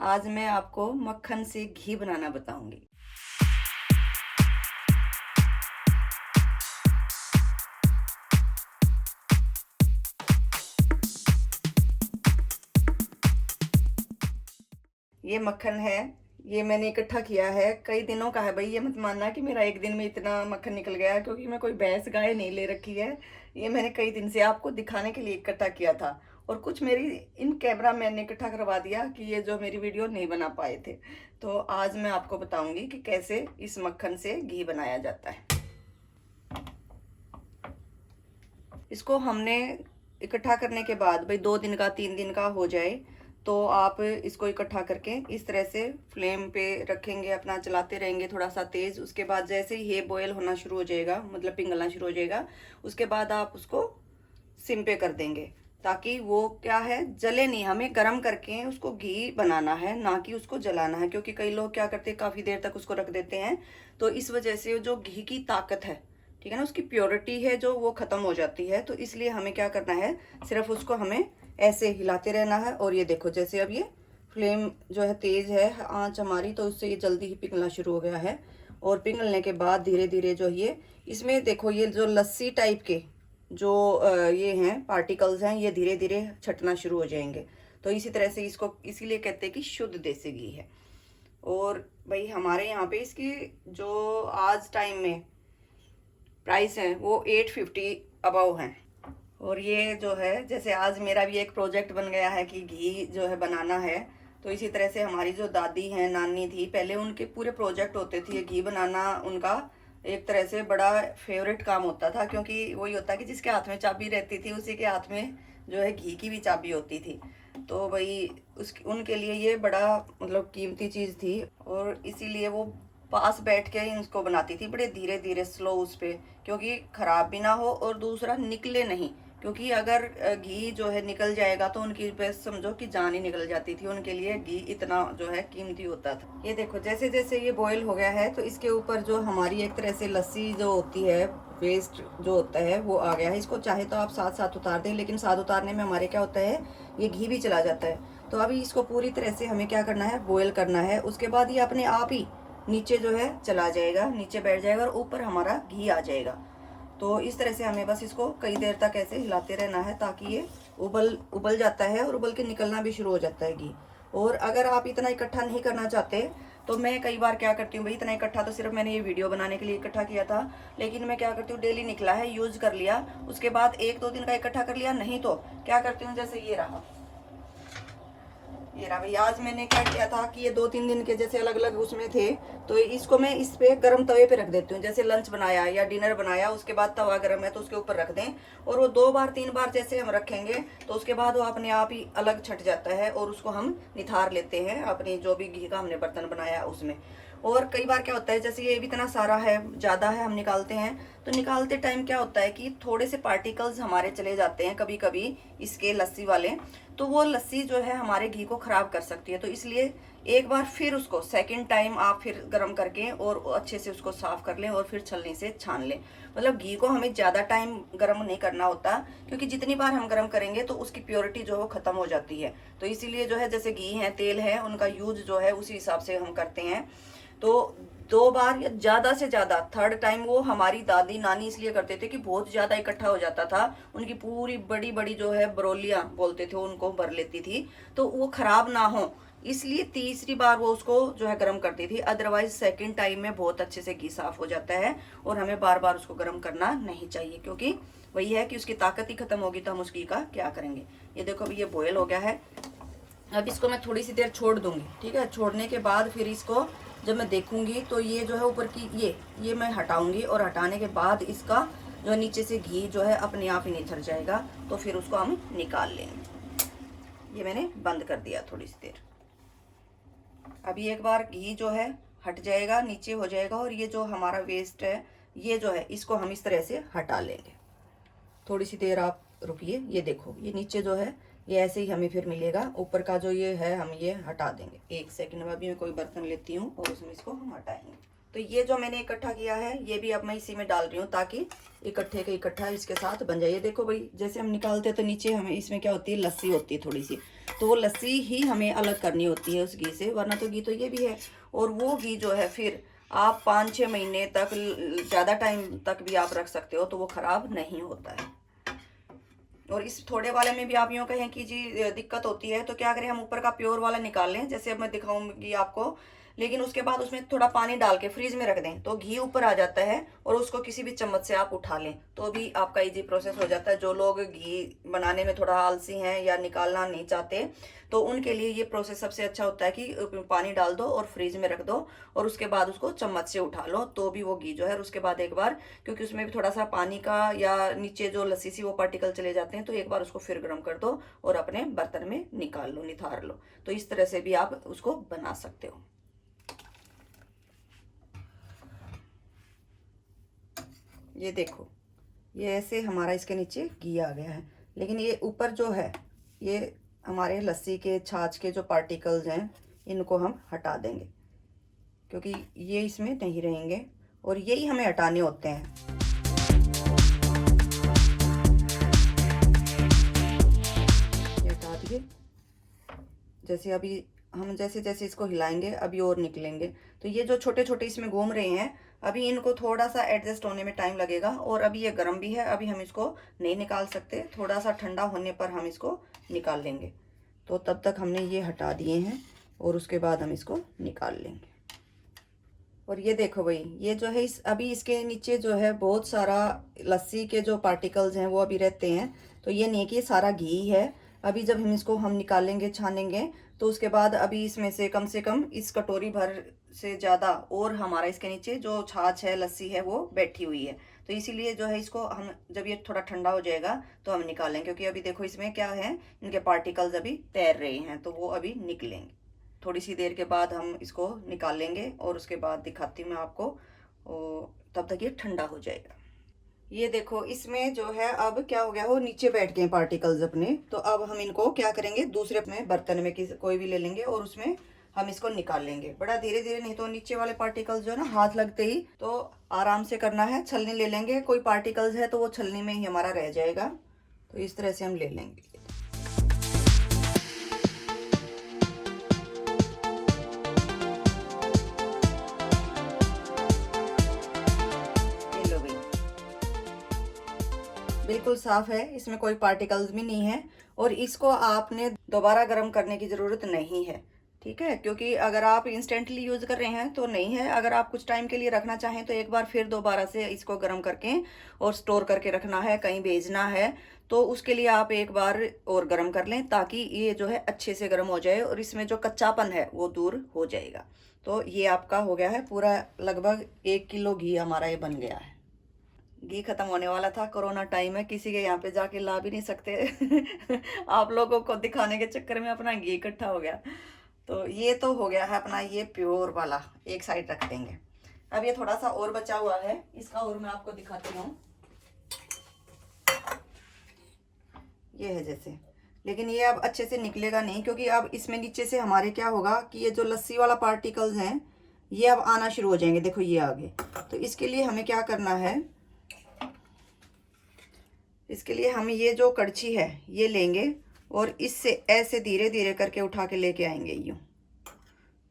आज मैं आपको मक्खन से घी बनाना बताऊंगी। ये मक्खन है, ये मैंने इकट्ठा किया है, कई दिनों का है भाई। ये मत मानना कि मेरा एक दिन में इतना मक्खन निकल गया है, क्योंकि मैं कोई भैंस गाय नहीं ले रखी है। ये मैंने कई दिन से आपको दिखाने के लिए इकट्ठा किया था, और कुछ मेरी इन कैमरा मैंने इकट्ठा करवा दिया कि ये जो मेरी वीडियो नहीं बना पाए थे। तो आज मैं आपको बताऊंगी कि कैसे इस मक्खन से घी बनाया जाता है। इसको हमने इकट्ठा करने के बाद भाई 2 दिन का 3 दिन का हो जाए तो आप इसको इकट्ठा करके इस तरह से फ्लेम पे रखेंगे, अपना चलाते रहेंगे थोड़ा सा तेज। उसके बाद जैसे ही ये बॉयल होना शुरू हो जाएगा, मतलब पिघलना शुरू हो जाएगा, उसके बाद आप उसको सिम पे कर देंगे, ताकि वो क्या है, जले नहीं। हमें गर्म करके उसको घी बनाना है, ना कि उसको जलाना है। क्योंकि कई लोग क्या करते हैं, काफी देर तक उसको रख देते हैं, तो इस वजह से जो घी की ताकत है, ठीक है ना, उसकी प्योरिटी है जो, वो खत्म हो जाती है। तो इसलिए हमें क्या करना है, सिर्फ उसको हमें ऐसे हिलाते रहना है। और ये देखो, जैसे अब ये फ्लेम जो है तेज है आंच हमारी, तो उससे ये जल्दी ही पिघलना शुरू हो गया है। और पिघलने के बाद धीरे धीरे जो ये इसमें देखो, ये जो लस्सी टाइप के जो ये हैं पार्टिकल्स हैं, ये धीरे धीरे छटना शुरू हो जाएंगे। तो इसी तरह से इसको इसीलिए कहते हैं कि शुद्ध देसी घी है। और भाई हमारे यहाँ पे इसकी जो आज टाइम में प्राइस है वो 850 अबव है। और ये जो है, जैसे आज मेरा भी एक प्रोजेक्ट बन गया है कि घी जो है बनाना है, तो इसी तरह से हमारी जो दादी हैं, नानी थी पहले, उनके पूरे प्रोजेक्ट होते थे। ये घी बनाना उनका एक तरह से बड़ा फेवरेट काम होता था, क्योंकि वही होता है कि जिसके हाथ में चाबी रहती थी उसी के हाथ में जो है घी की भी चाबी होती थी। तो भाई उनके लिए ये बड़ा मतलब कीमती चीज़ थी, और इसीलिए वो पास बैठ के ही उसको बनाती थी, बड़े धीरे धीरे स्लो उस पे, क्योंकि खराब भी ना हो और दूसरा निकले नहीं। क्योंकि अगर घी जो है निकल जाएगा तो उनकी बस समझो कि जान ही निकल जाती थी। उनके लिए घी इतना जो है कीमती होता था। ये देखो, जैसे जैसे ये बॉईल हो गया है, तो इसके ऊपर जो हमारी एक तरह से लस्सी जो होती है, वेस्ट जो होता है वो आ गया है। इसको चाहे तो आप साथ साथ उतार दें, लेकिन साथ उतारने में हमारे क्या होता है, ये घी भी चला जाता है। तो अभी इसको पूरी तरह से हमें क्या करना है, बॉयल करना है। उसके बाद ये अपने आप ही नीचे जो है चला जाएगा, नीचे बैठ जाएगा, और ऊपर हमारा घी आ जाएगा। तो इस तरह से हमें बस इसको कई देर तक ऐसे हिलाते रहना है, ताकि ये उबल जाता है और उबल के निकलना भी शुरू हो जाता है घी। और अगर आप इतना इकट्ठा नहीं करना चाहते, तो मैं कई बार क्या करती हूँ भाई, इतना इकट्ठा तो सिर्फ मैंने ये वीडियो बनाने के लिए इकट्ठा किया था, लेकिन मैं क्या करती हूँ, डेली निकला है, यूज कर लिया, उसके बाद 1-2 दिन का इकट्ठा कर लिया। नहीं तो क्या करती हूँ, जैसे ये रहा भाई, आज मैंने क्या किया था कि ये 2-3 दिन के जैसे अलग अलग उसमें थे, तो इसको मैं इस पे गर्म तवे पे रख देती हूँ। जैसे लंच बनाया या डिनर बनाया, उसके बाद तवा गर्म है तो उसके ऊपर रख दें, और वो 2-3 बार जैसे हम रखेंगे, तो उसके बाद वो अपने आप ही अलग छट जाता है, और उसको हम निथार लेते हैं अपनी जो भी घी का हमने बर्तन बनाया उसमें। और कई बार क्या होता है, जैसे ये भी इतना सारा है, ज़्यादा है, हम निकालते हैं, तो निकालते टाइम क्या होता है कि थोड़े से पार्टिकल्स हमारे चले जाते हैं कभी कभी, इसके लस्सी वाले। तो वो लस्सी जो है हमारे घी को खराब कर सकती है। तो इसलिए एक बार फिर उसको सेकंड टाइम आप फिर गर्म करके और अच्छे से उसको साफ कर लें, और फिर छलनी से छान लें। मतलब घी को हमें ज़्यादा टाइम गर्म नहीं करना होता, क्योंकि जितनी बार हम गर्म करेंगे तो उसकी प्योरिटी जो है वो खत्म हो जाती है। तो इसीलिए जो है, जैसे घी है, तेल है, उनका यूज जो है उसी हिसाब से हम करते हैं। तो 2 बार या ज्यादा से ज्यादा, थर्ड टाइम वो हमारी दादी नानी इसलिए करते थे कि बहुत ज्यादा इकट्ठा हो जाता था, उनकी पूरी बड़ी बड़ी जो है बरौलियां बोलते थे उनको, भर लेती थी, तो वो खराब ना हो, इसलिए तीसरी बार वो उसको जो है गर्म करती थी। अदरवाइज सेकंड टाइम में बहुत अच्छे से घी साफ हो जाता है, और हमें बार बार उसको गर्म करना नहीं चाहिए, क्योंकि वही है कि उसकी ताकत ही खत्म होगी, तो हम उस घी का क्या करेंगे। ये देखो अभी ये बॉयल हो गया है। अब इसको मैं थोड़ी सी देर छोड़ दूंगी, ठीक है। छोड़ने के बाद फिर इसको जब मैं देखूंगी, तो ये जो है ऊपर की ये मैं हटाऊंगी, और हटाने के बाद इसका जो नीचे से घी जो है अपने आप ही निथर जाएगा, तो फिर उसको हम निकाल लेंगे। ये मैंने बंद कर दिया थोड़ी सी देर। अभी एक बार घी जो है हट जाएगा, नीचे हो जाएगा, और ये जो हमारा वेस्ट है, ये जो है इसको हम इस तरह से हटा लेंगे। थोड़ी सी देर आप रुकिए। ये देखो, ये नीचे जो है ये ऐसे ही हमें फिर मिलेगा, ऊपर का जो ये है हम ये हटा देंगे। 1 सेकंड में अभी मैं कोई बर्तन लेती हूँ और उसमें इसको हम हटाएंगे। तो ये जो मैंने इकट्ठा किया है ये भी अब मैं इसी में डाल रही हूँ, ताकि इकट्ठे का इकट्ठा इसके साथ बन जाए। ये देखो भाई, जैसे हम निकालते हैं तो नीचे हमें इसमें क्या होती है, लस्सी होती है थोड़ी सी, तो वो लस्सी ही हमें अलग करनी होती है उस घी से, वरना तो घी तो ये भी है। और वो घी जो है फिर आप 5-6 महीने तक, ज़्यादा टाइम तक भी आप रख सकते हो, तो वो ख़राब नहीं होता है। और इस थोड़े वाले में भी आप यूँ कहें कि जी दिक्कत होती है, तो क्या करें, हम ऊपर का प्योर वाला निकाल लें, जैसे अब मैं दिखाऊंगी आपको, लेकिन उसके बाद उसमें थोड़ा पानी डाल के फ्रीज में रख दें, तो घी ऊपर आ जाता है और उसको किसी भी चम्मच से आप उठा लें, तो भी आपका इजी प्रोसेस हो जाता है। जो लोग घी बनाने में थोड़ा आलसी हैं या निकालना नहीं चाहते, तो उनके लिए ये प्रोसेस सबसे अच्छा होता है कि पानी डाल दो और फ्रीज में रख दो, और उसके बाद उसको चम्मच से उठा लो, तो भी वो घी जो है, उसके बाद एक बार, क्योंकि उसमें भी थोड़ा सा पानी का या नीचे जो लस्सी सी वो पार्टिकल चले जाते हैं, तो एक बार उसको फिर गर्म कर दो और अपने बर्तन में निकाल लो, निथार लो। तो इस तरह से भी आप उसको बना सकते हो। ये देखो, ये ऐसे हमारा इसके नीचे घी आ गया है, लेकिन ये ऊपर जो है, ये हमारे लस्सी के छाछ के जो पार्टिकल्स हैं, इनको हम हटा देंगे, क्योंकि ये इसमें नहीं रहेंगे और यही हमें हटाने होते हैं। ये हटा दिए। जैसे अभी हम जैसे जैसे इसको हिलाएंगे, अभी और निकलेंगे, तो ये जो छोटे छोटे इसमें घूम रहे हैं, अभी इनको थोड़ा सा एडजस्ट होने में टाइम लगेगा, और अभी ये गर्म भी है, अभी हम इसको नहीं निकाल सकते, थोड़ा सा ठंडा होने पर हम इसको निकाल लेंगे। तो तब तक हमने ये हटा दिए हैं और उसके बाद हम इसको निकाल लेंगे। और ये देखो भाई, ये जो है अभी इसके नीचे जो है बहुत सारा लस्सी के जो पार्टिकल्स हैं वो अभी रहते हैं, तो ये नहीं कि ये सारा घी है। अभी जब हम निकालेंगे, छानेंगे, तो उसके बाद अभी इसमें से कम इस कटोरी भर से ज़्यादा और हमारा इसके नीचे जो छाछ है, लस्सी है, वो बैठी हुई है। तो इसीलिए जो है इसको हम, जब ये थोड़ा ठंडा हो जाएगा तो हम निकालेंगे, क्योंकि अभी देखो इसमें क्या है, इनके पार्टिकल्स अभी तैर रहे हैं, तो वो अभी निकलेंगे। थोड़ी सी देर के बाद हम इसको निकाल लेंगे और उसके बाद दिखाती हूँ मैं आपको, और तब तक ये ठंडा हो जाएगा। ये देखो, इसमें जो है अब क्या हो गया, वो नीचे बैठ गए पार्टिकल्स अपने, तो अब हम इनको क्या करेंगे, दूसरे अपने बर्तन में कोई भी ले लेंगे और उसमें हम इसको निकाल लेंगे, बड़ा धीरे धीरे, नहीं तो नीचे वाले पार्टिकल्स जो है ना, हाथ लगते ही, तो आराम से करना है। छलनी ले लेंगे, कोई पार्टिकल्स है तो वो छलनी में ही हमारा रह जाएगा, तो इस तरह से हम ले लेंगे। बिल्कुल साफ है, इसमें कोई पार्टिकल्स भी नहीं है, और इसको आपने दोबारा गर्म करने की ज़रूरत नहीं है, ठीक है, क्योंकि अगर आप इंस्टेंटली यूज़ कर रहे हैं तो नहीं है। अगर आप कुछ टाइम के लिए रखना चाहें तो एक बार फिर दोबारा से इसको गर्म करके और स्टोर करके रखना है, कहीं भेजना है, तो उसके लिए आप एक बार और गर्म कर लें, ताकि ये जो है अच्छे से गर्म हो जाए और इसमें जो कच्चापन है वो दूर हो जाएगा। तो ये आपका हो गया है पूरा, लगभग 1 किलो घी हमारा ये बन गया है। घी खत्म होने वाला था, कोरोना टाइम है, किसी के यहाँ पे जाके ला भी नहीं सकते आप लोगों को दिखाने के चक्कर में अपना घी इकट्ठा हो गया। तो ये तो हो गया है अपना ये प्योर वाला, एक साइड रख देंगे। अब ये थोड़ा सा और बचा हुआ है, इसका और मैं आपको दिखाती हूँ। ये है जैसे, लेकिन ये अब अच्छे से निकलेगा नहीं, क्योंकि अब इसमें नीचे से हमारे क्या होगा कि ये जो लस्सी वाला पार्टिकल्स हैं ये अब आना शुरू हो जाएंगे। देखो ये आगे, तो इसके लिए हमें क्या करना है, इसके लिए हम ये जो कड़छी है ये लेंगे और इससे ऐसे धीरे धीरे करके उठा के लेके आएंगे यूँ,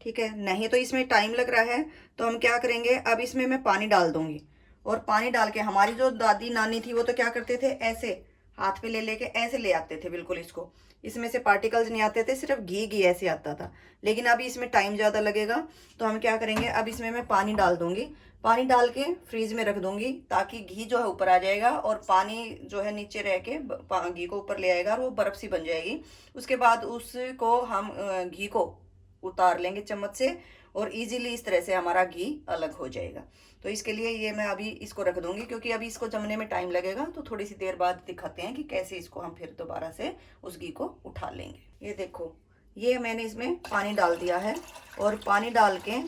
ठीक है। नहीं तो इसमें टाइम लग रहा है, तो हम क्या करेंगे, अब इसमें मैं पानी डाल दूंगी, और पानी डाल के, हमारी जो दादी नानी थी वो तो क्या करते थे, ऐसे हाथ पे ले लेके ऐसे ले आते थे बिल्कुल इसको, इसमें से पार्टिकल्स नहीं आते थे, सिर्फ घी घी ऐसे आता था। लेकिन अभी इसमें टाइम ज़्यादा लगेगा, तो हम क्या करेंगे, अब इसमें मैं पानी डाल दूंगी, पानी डाल के फ्रीज में रख दूंगी, ताकि घी जो है ऊपर आ जाएगा और पानी जो है नीचे रह के घी को ऊपर ले आएगा और वो बर्फ सी बन जाएगी। उसके बाद उसको हम घी को उतार लेंगे चम्मच से, और इजीली इस तरह से हमारा घी अलग हो जाएगा। तो इसके लिए ये मैं अभी इसको रख दूंगी, क्योंकि अभी इसको जमने में टाइम लगेगा, तो थोड़ी सी देर बाद दिखाते हैं कि कैसे इसको हम फिर दोबारा से उस घी को उठा लेंगे। ये देखो, ये मैंने इसमें पानी डाल दिया है, और पानी डाल के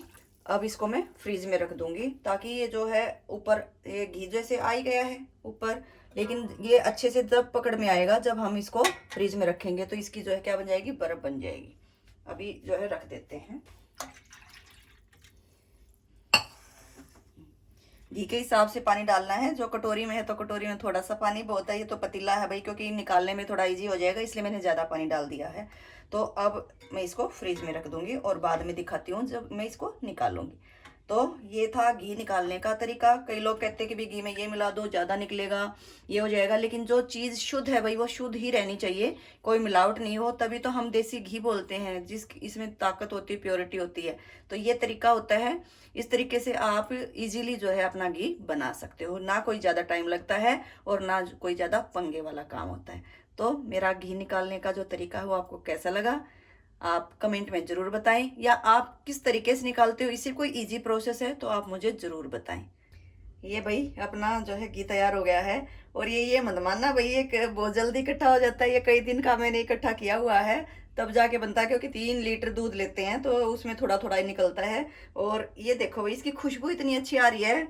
अब इसको मैं फ्रीज में रख दूंगी, ताकि ये जो है ऊपर ये घी जैसे आ ही गया है ऊपर, लेकिन ये अच्छे से जब पकड़ में आएगा, जब हम इसको फ्रीज में रखेंगे, तो इसकी जो है क्या बन जाएगी, बर्फ बन जाएगी। अभी जो है रख देते हैं। घी के हिसाब से पानी डालना है। जो कटोरी में है तो कटोरी में थोड़ा सा पानी बहुत है, ये तो पतीला है भाई, क्योंकि निकालने में थोड़ा इजी हो जाएगा, इसलिए मैंने ज़्यादा पानी डाल दिया है। तो अब मैं इसको फ्रिज में रख दूंगी और बाद में दिखाती हूँ जब मैं इसको निकालूंगी। तो ये था घी निकालने का तरीका। कई लोग कहते हैं कि भी घी में ये मिला दो, ज़्यादा निकलेगा, ये हो जाएगा, लेकिन जो चीज़ शुद्ध है भाई वो शुद्ध ही रहनी चाहिए, कोई मिलावट नहीं हो, तभी तो हम देसी घी बोलते हैं, जिस इसमें ताकत होती है, प्योरिटी होती है। तो ये तरीका होता है। इस तरीके से आप इजीली जो है अपना घी बना सकते हो, ना कोई ज़्यादा टाइम लगता है और ना कोई ज़्यादा पंगे वाला काम होता है। तो मेरा घी निकालने का जो तरीका है वो आपको कैसा लगा, आप कमेंट में ज़रूर बताएं, या आप किस तरीके से निकालते हो, इसी कोई इजी प्रोसेस है तो आप मुझे ज़रूर बताएं। ये भाई अपना जो है घी तैयार हो गया है। और ये मत मानना भाई ये बहुत जल्दी इकट्ठा हो जाता है, ये कई दिन का मैंने इकट्ठा किया हुआ है तब जाके बनता है, क्योंकि 3 लीटर दूध लेते हैं तो उसमें थोड़ा थोड़ा ही निकलता है। और ये देखो भाई इसकी खुशबू इतनी अच्छी आ रही है,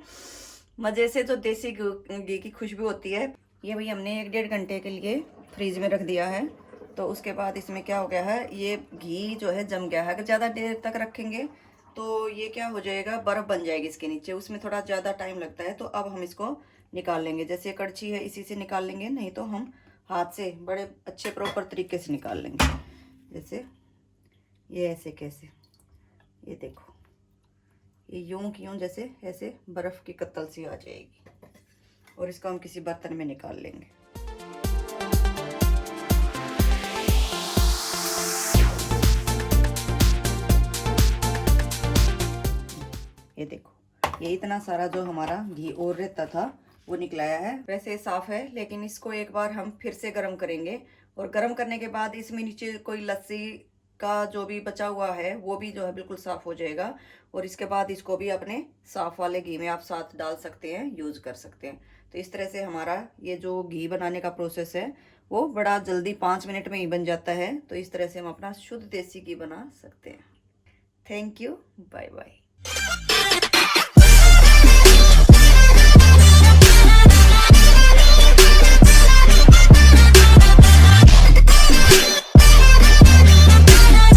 मज़े से, जो देसी घी की खुशबू होती है। ये भाई हमने 1-1.5 घंटे के लिए फ्रिज में रख दिया है। तो उसके बाद इसमें क्या हो गया है, ये घी जो है जम गया है। अगर ज़्यादा देर तक रखेंगे तो ये क्या हो जाएगा, बर्फ़ बन जाएगी इसके नीचे, उसमें थोड़ा ज़्यादा टाइम लगता है। तो अब हम इसको निकाल लेंगे, जैसे कड़छी है इसी से निकाल लेंगे, नहीं तो हम हाथ से बड़े अच्छे प्रॉपर तरीके से निकाल लेंगे। जैसे ये ऐसे कैसे, ये देखो, ये यूं की यूं जैसे ऐसे बर्फ़ की कत्तल सी आ जाएगी। और इसको हम किसी बर्तन में निकाल लेंगे। ये देखो, ये इतना सारा जो हमारा घी और रहता था वो निकलाया है। वैसे साफ है, लेकिन इसको एक बार हम फिर से गर्म करेंगे। और गर्म करने के बाद इसमें नीचे कोई लस्सी का जो भी बचा हुआ है वो भी जो है बिल्कुल साफ हो जाएगा। और इसके बाद इसको भी अपने साफ वाले घी में आप साथ डाल सकते हैं, यूज कर सकते हैं। तो इस तरह से हमारा ये जो घी बनाने का प्रोसेस है वो बड़ा जल्दी 5 मिनट में ही बन जाता है। तो इस तरह से हम अपना शुद्ध देसी घी बना सकते हैं। Thank you, bye bye.